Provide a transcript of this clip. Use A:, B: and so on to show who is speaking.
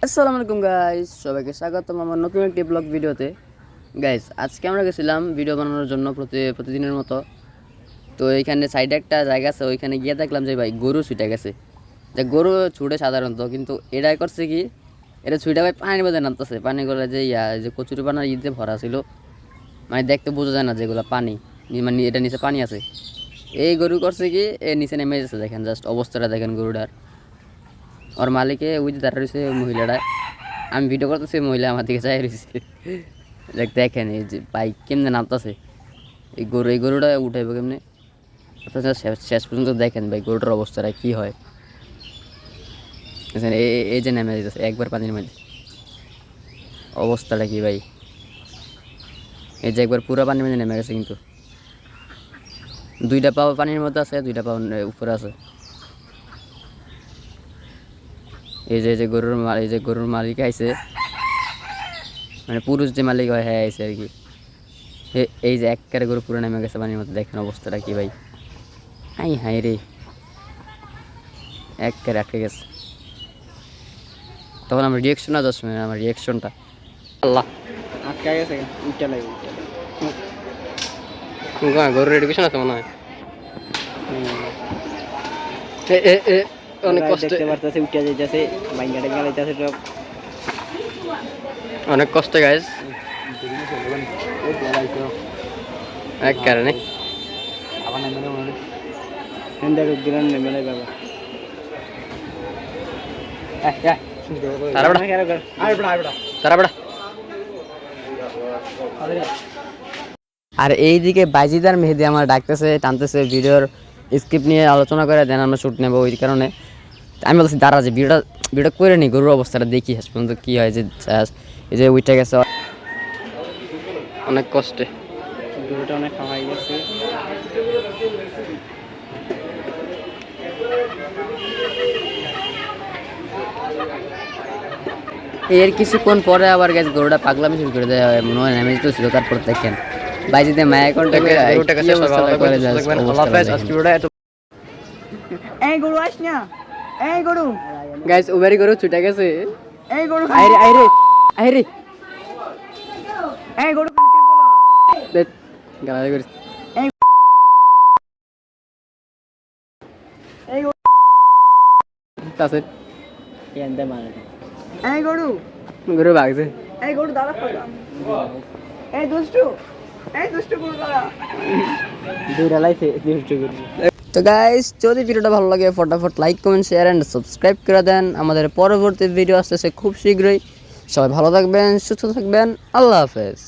A: আসসালামু আলাইকুম গাইস, সবাইকে স্বাগতম আমার নতুন একটি ব্লগ ভিডিওতে। গাইস, আজকে আমরা গেছিলাম ভিডিও বানানোর জন্য প্রতিদিনের মতো। তো এইখানে সাইডে একটা জায়গা আছে, ওইখানে গিয়ে দেখলাম যে ভাই গরু ছুটে গেছে। যে গরু ছুটে সাধারণত, কিন্তু এটাই করছে কি, এটা ছুটে ভাই পানির মধ্যে নামতেছে। পানি করে যে যে কচুরি পানার ঈদে ভরা ছিল, মানে দেখতে বোঝা যায় না যেগুলো পানি, মানে এটা নিচে পানি আছে। এই গরু করছে কি, এ নিচে নেমে যাচ্ছে। দেখেন জাস্ট অবস্থাটা দেখেন গরুটার। ওর মালিকে ওই যে দাঁড়া রয়েছে মহিলাটা, আমি ভিডিও করতেছি, মহিলা আমার দিকে চাই রয়েছে। দেখেন এই যে বাইক কেমনে নামতেছে, এই গরুটা উঠাইবো কেমনে। অথচ শেষ পর্যন্ত দেখেন ভাই গরুটার অবস্থাটা কী হয়। এই যে নেমে যেতেছে একবার পানির মধ্যে, অবস্থাটা কি ভাই। এই যে একবার পুরো পানির মধ্যে নেমে গেছে, কিন্তু দুইটা পাও পানির মধ্যে আছে, দুইটা পাও উপরে আছে। এই যে গরুর মালিক আইছে, মানে পুরুষ যে মালিক হয়, হ্যাঁ আইছে আর কি। এই যে একবারে গরু পুরো নেমে গেছে পানির মধ্যে, দেখেন অবস্থাটা কি ভাই। হাই রে, একবারে আটকে গেছে। তখন আমার রিয়াকশনটা জাস্ট, আমার রিয়াকশনটা আল্লাহ
B: আটকা গেছে, উঠে লাগে
A: গরুর এডুকেশন আছে মনে হয়। অনেক কষ্ট
B: দেখতে পারতেছে, উঠে যাইতেছে, বাইঙ্গা টেঙ্গা যাইতেছে সব।
A: অনেক কষ্ট গাইস, এক কারণে
B: আবার নেমে হেন্দা রূপ দিলেন নেমে নাই বাবা।
A: আর এইদিকে বাইজিদ আর মেহেদি আমার ডাকতেছে, টানতেছে ভিডিওর স্ক্রিপ্ট নিয়ে আলোচনা করে, দেন আমরা শ্যুট নেবো। ওই কারণে আমি বলছি দাঁড়া, যে ভিডিওটা করে নিই, গরুর অবস্থাটা দেখি শেষ পর্যন্ত কী হয়। যে এই যে উইটা গেছে অনেক কষ্টে,
B: গরুটা অনেক খাওয়াই গেছে।
A: এর কিছুক্ষণ পরে আবার গেছে গরুটা পাগলামি শুরু করে দেয়, মনে হয় নেমে যেতে ছিল। তারপর দেখেন বাইজিতে মায়া কন্টাক্ট
B: এই গরু আস না, এই গরু
A: গাইস, ওভারি গরু ছুটে গেছে।
B: এই গরু
A: আইরে আইরে আইরে,
B: এই গরু কানকে বলা
A: দেখ গালাগালি করিস।
B: এই গরু
A: তাছে
B: এন্ডে মারে। এই গরু
A: গরু ভাগছে।
B: এই গরু দাঁড়া পড়া, এই দুষ্টু গরু দাঁড়া দুইটা লাইছে দুষ্টু গরু।
A: তো গাইস, যদি ভিডিওটা ভালো লাগে ফটাফট like comment share and subscribe করে দেন। আমাদের পরবর্তী ভিডিও আসতেছে খুব শীঘ্রই। সবাই ভালো থাকবেন, সুস্থ থাকবেন, আল্লাহ হাফেজ।